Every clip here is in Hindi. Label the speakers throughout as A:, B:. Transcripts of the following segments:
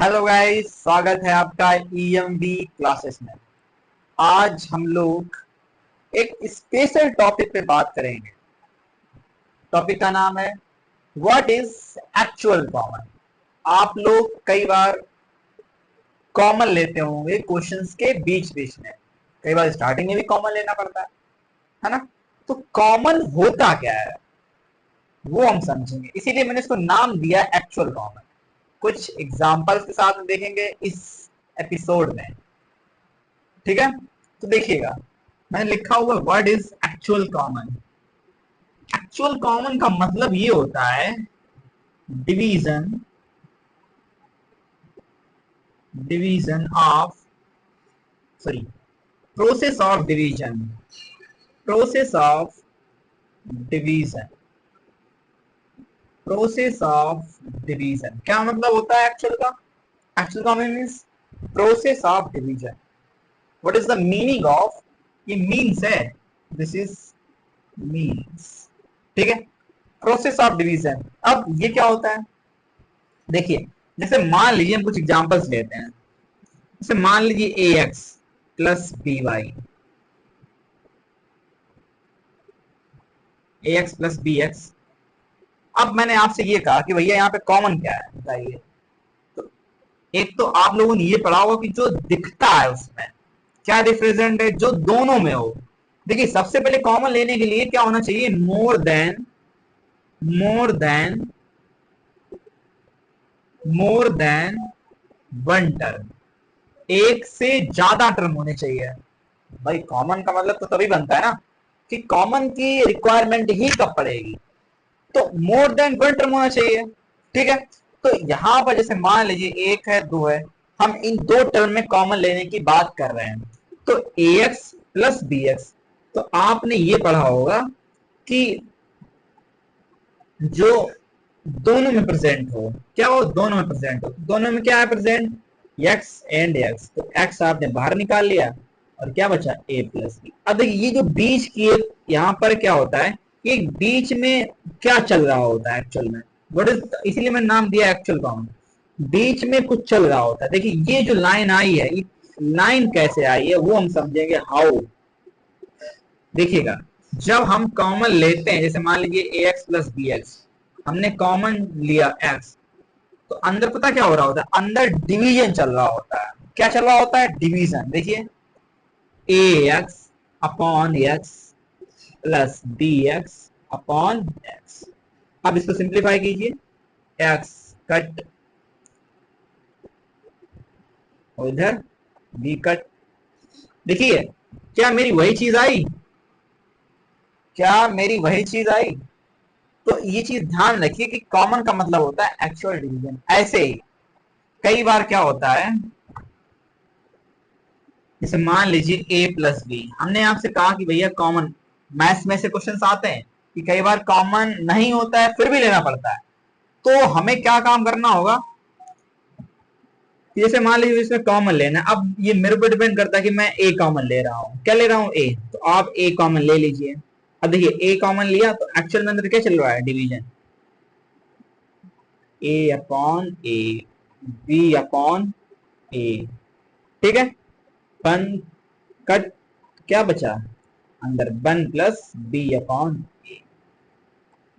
A: हेलो गाइस, स्वागत है आपका ईएमबी क्लासेस में। आज हम लोग एक स्पेशल टॉपिक पे बात करेंगे। टॉपिक का नाम है व्हाट इज एक्चुअल कॉमन। आप लोग कई बार कॉमन लेते होंगे क्वेश्चंस के बीच बीच में, कई बार स्टार्टिंग में भी कॉमन लेना पड़ता है ना। तो कॉमन होता क्या है वो हम समझेंगे, इसीलिए मैंने इसको नाम दिया एक्चुअल कॉमन। कुछ एग्जांपल्स के साथ देखेंगे इस एपिसोड में, ठीक है। तो देखिएगा, मैंने लिखा हुआ word is actual common. Actual common का मतलब ये होता है division division of sorry process of division process of division process of division. क्या मतलब होता है एक्चुअल का? Actual common means process of division. What is the meaning of? ये मीन्स है, दिस इज मीन्स, ठीक है। प्रोसेस ऑफ डिवीजन, अब ये क्या होता है देखिए। जैसे मान लीजिए हम कुछ एग्जांपल्स लेते हैं। जैसे मान लीजिए ए एक्स प्लस बी वाई, ए एक्स प्लस बी एक्स। अब मैंने आपसे ये कहा कि भैया यहाँ पे कॉमन क्या है बताइए। तो एक तो आप लोगों ने ये पढ़ा होगा कि जो दिखता है उसमें क्या रिप्रेजेंट है, जो दोनों में हो। देखिए, सबसे पहले कॉमन लेने के लिए क्या होना चाहिए? मोर देन वन टर्म, एक से ज्यादा टर्म होने चाहिए। भाई कॉमन का मतलब तो तभी बनता है ना कि कॉमन की रिक्वायरमेंट ही कब पड़ेगी, तो मोर देन वन टर्म होना चाहिए, ठीक है। तो यहां पर जैसे मान लीजिए एक है, दो है, हम इन दो टर्म में कॉमन लेने की बात कर रहे हैं। तो ए एक्स प्लस बी एक्स, तो आपने ये पढ़ा होगा कि जो दोनों में प्रेजेंट हो, क्या हो? दोनों में प्रेजेंट हो। दोनों में क्या है प्रेजेंट? X and x. तो एक्स आपने बाहर निकाल लिया और क्या बचा? ए प्लस बी। अब देखिए, ये जो बीच की यहाँ पर क्या होता है, ये बीच में क्या चल रहा होता है एक्चुअल में, व्हाट इज, इसीलिए मैंने नाम दिया एक्चुअल कॉमन। बीच में कुछ चल रहा होता है। देखिए, ये जो लाइन आई है, ये लाइन कैसे आई है वो हम समझेंगे हाउ। देखिएगा, जब हम कॉमन लेते हैं, जैसे मान लीजिए ए एक्स प्लस बी एक्स, हमने कॉमन लिया एक्स, तो अंदर पता क्या हो रहा होता है? अंदर डिवीजन चल रहा होता है। क्या चल रहा होता है? डिवीजन। देखिए, A X upon X plus B X upon X. अब इसको सिंप्लीफाई कीजिए, एक्स कट और इधर बी कट। देखिए, क्या मेरी वही चीज आई? क्या मेरी वही चीज आई? तो ये चीज ध्यान रखिए कि कॉमन का मतलब होता है एक्चुअल डिवीजन। ऐसे ही कई बार क्या होता है, जैसे मान लीजिए ए प्लस बी, हमने आपसे कहा कि भैया कॉमन, मैथ्स में से क्वेश्चन आते हैं कि कई बार कॉमन नहीं होता है फिर भी लेना पड़ता है। तो हमें क्या काम करना होगा, जैसे मान लीजिए इसमें कॉमन लेना है। अब ये मेरे ऊपर डिपेंड करता है कि मैं ए कॉमन ले रहा हूँ, क्या ले रहा हूँ? ए। तो आप ए कॉमन ले लीजिए। अब देखिए, ए कॉमन लिया तो एक्चुअल में अंदर क्या चल रहा है? डिवीजन। ए अपॉन ए, बी अपॉन ए, ठीक है। वन कट, क्या बचा अंदर? वन प्लस बी अपॉन ए।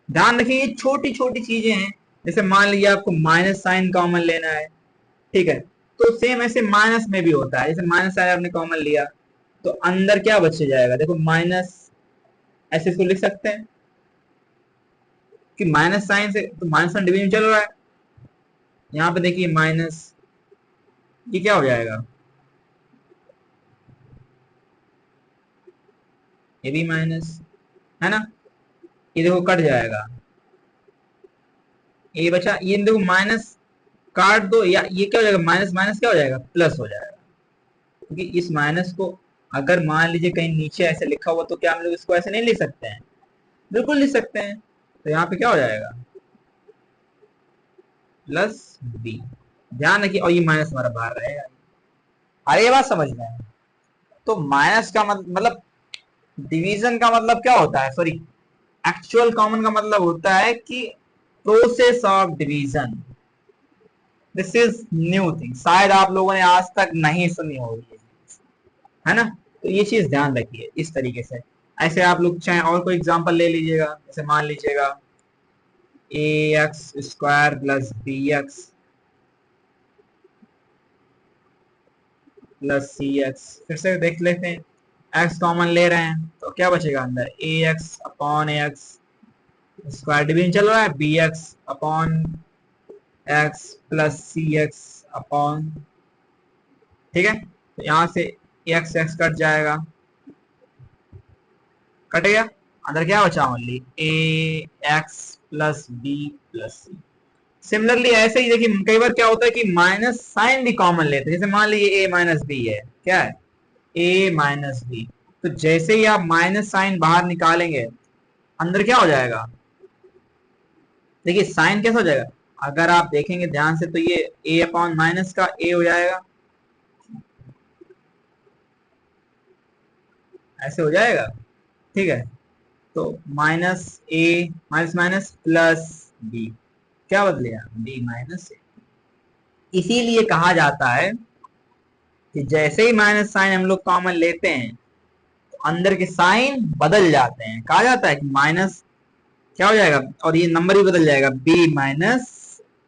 A: ध्यान रखिए, ये छोटी छोटी चीजें हैं। जैसे मान लीजिए आपको माइनस साइन कॉमन लेना है, ठीक है। तो सेम ऐसे माइनस में भी होता है। जैसे माइनस साइन आपने कॉमन लिया तो अंदर क्या बच जाएगा? देखो माइनस, ऐसे इसको लिख सकते हैं कि माइनस साइन से तो माइनस साइन डिवीजन चल रहा है। यहाँ पे देखिए माइनस, ये क्या हो जाएगा? ये भी माइनस है ना, ये देखो कट जाएगा, ये बचा। ये देखो माइनस काट दो, या ये क्या हो जाएगा? माइनस माइनस क्या हो जाएगा? प्लस हो जाएगा। क्योंकि इस माइनस को अगर मान लीजिए कहीं नीचे ऐसे लिखा हुआ तो क्या हम लोग इसको ऐसे नहीं लिख सकते हैं? बिल्कुल लिख सकते हैं। तो यहाँ पे क्या हो जाएगा? Plus B. ध्यान रखिए, और ये माइनस हमारा बाहर रहेगा। अरे ये बात समझ में है। तो माइनस का मतलब डिवीजन का मतलब क्या होता है? सॉरी, एक्चुअल कॉमन का मतलब होता है कि process of division, this is new thing, शायद आप लोगों ने आज तक नहीं सुनी होगी, है ना। तो ये चीज ध्यान रखिए इस तरीके से। ऐसे आप लोग चाहे और कोई एग्जांपल ले लीजिएगा, जैसे मान लीजिएगा A X square plus B X plus C X, फिर से देख लेते हैं। एक्स कॉमन ले रहे हैं तो क्या बचेगा अंदर, A X upon A X, square division चल रहा है, B X upon X plus C X upon, ठीक है। तो यहां से एक्स एक्स कट जाएगा, कट गया, अंदर क्या बचा, only A X plus B plus C. Similarly ऐसे ही देखिए कई बार क्या होता है कि माइनस साइन भी कॉमन लेते हैं, जैसे मान लीजिए ए माइनस बी है, क्या है, ए माइनस बी। तो जैसे ही आप माइनस साइन बाहर निकालेंगे, अंदर क्या हो जाएगा, देखिए साइन कैसा हो जाएगा, अगर आप देखेंगे ध्यान से तो ये ए अपॉन माइनस का ए हो जाएगा, ऐसे हो जाएगा, ठीक है। तो माइनस ए माइनस माइनस प्लस बी, क्या बदलेगा, बी माइनस ए। इसीलिए कहा जाता है कि जैसे ही माइनस साइन हम लोग कॉमन लेते हैं तो अंदर के साइन बदल जाते हैं, कहा जाता है कि माइनस क्या हो जाएगा, और ये नंबर भी बदल जाएगा, बी माइनस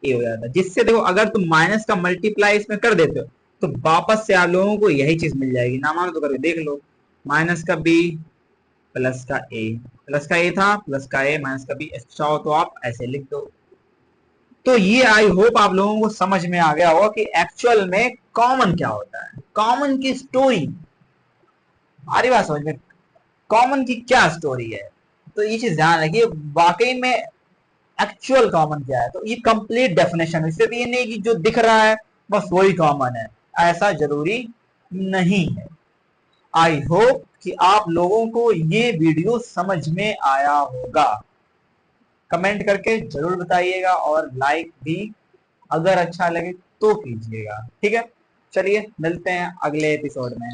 A: ए हो जाता है। जिससे देखो अगर तुम माइनस का मल्टीप्लाई इसमें कर देते हो तो वापस से आप लोगों को यही चीज मिल जाएगी, ना मानो तो करके देख लो, माइनस का बी प्लस का ए, प्लस का ए था प्लस का ए माइनस का बी, चाहो तो आप ऐसे लिख दो। तो ये आई होप आप लोगों को समझ में आ गया होगा कि एक्चुअल में कॉमन क्या होता है, कॉमन की स्टोरी, हमारी बात समझ में, कॉमन की क्या स्टोरी है। तो ये चीज ध्यान रखिए, वाकई में एक्चुअल कॉमन क्या है, तो ये कंप्लीट डेफिनेशन है, सिर्फ ये नहीं कि जो दिख रहा है बस वही कॉमन है, ऐसा जरूरी नहीं है। आई होप कि आप लोगों को ये वीडियो समझ में आया होगा। कमेंट करके जरूर बताइएगा और लाइक भी अगर अच्छा लगे तो कीजिएगा, ठीक है। चलिए मिलते हैं अगले एपिसोड में।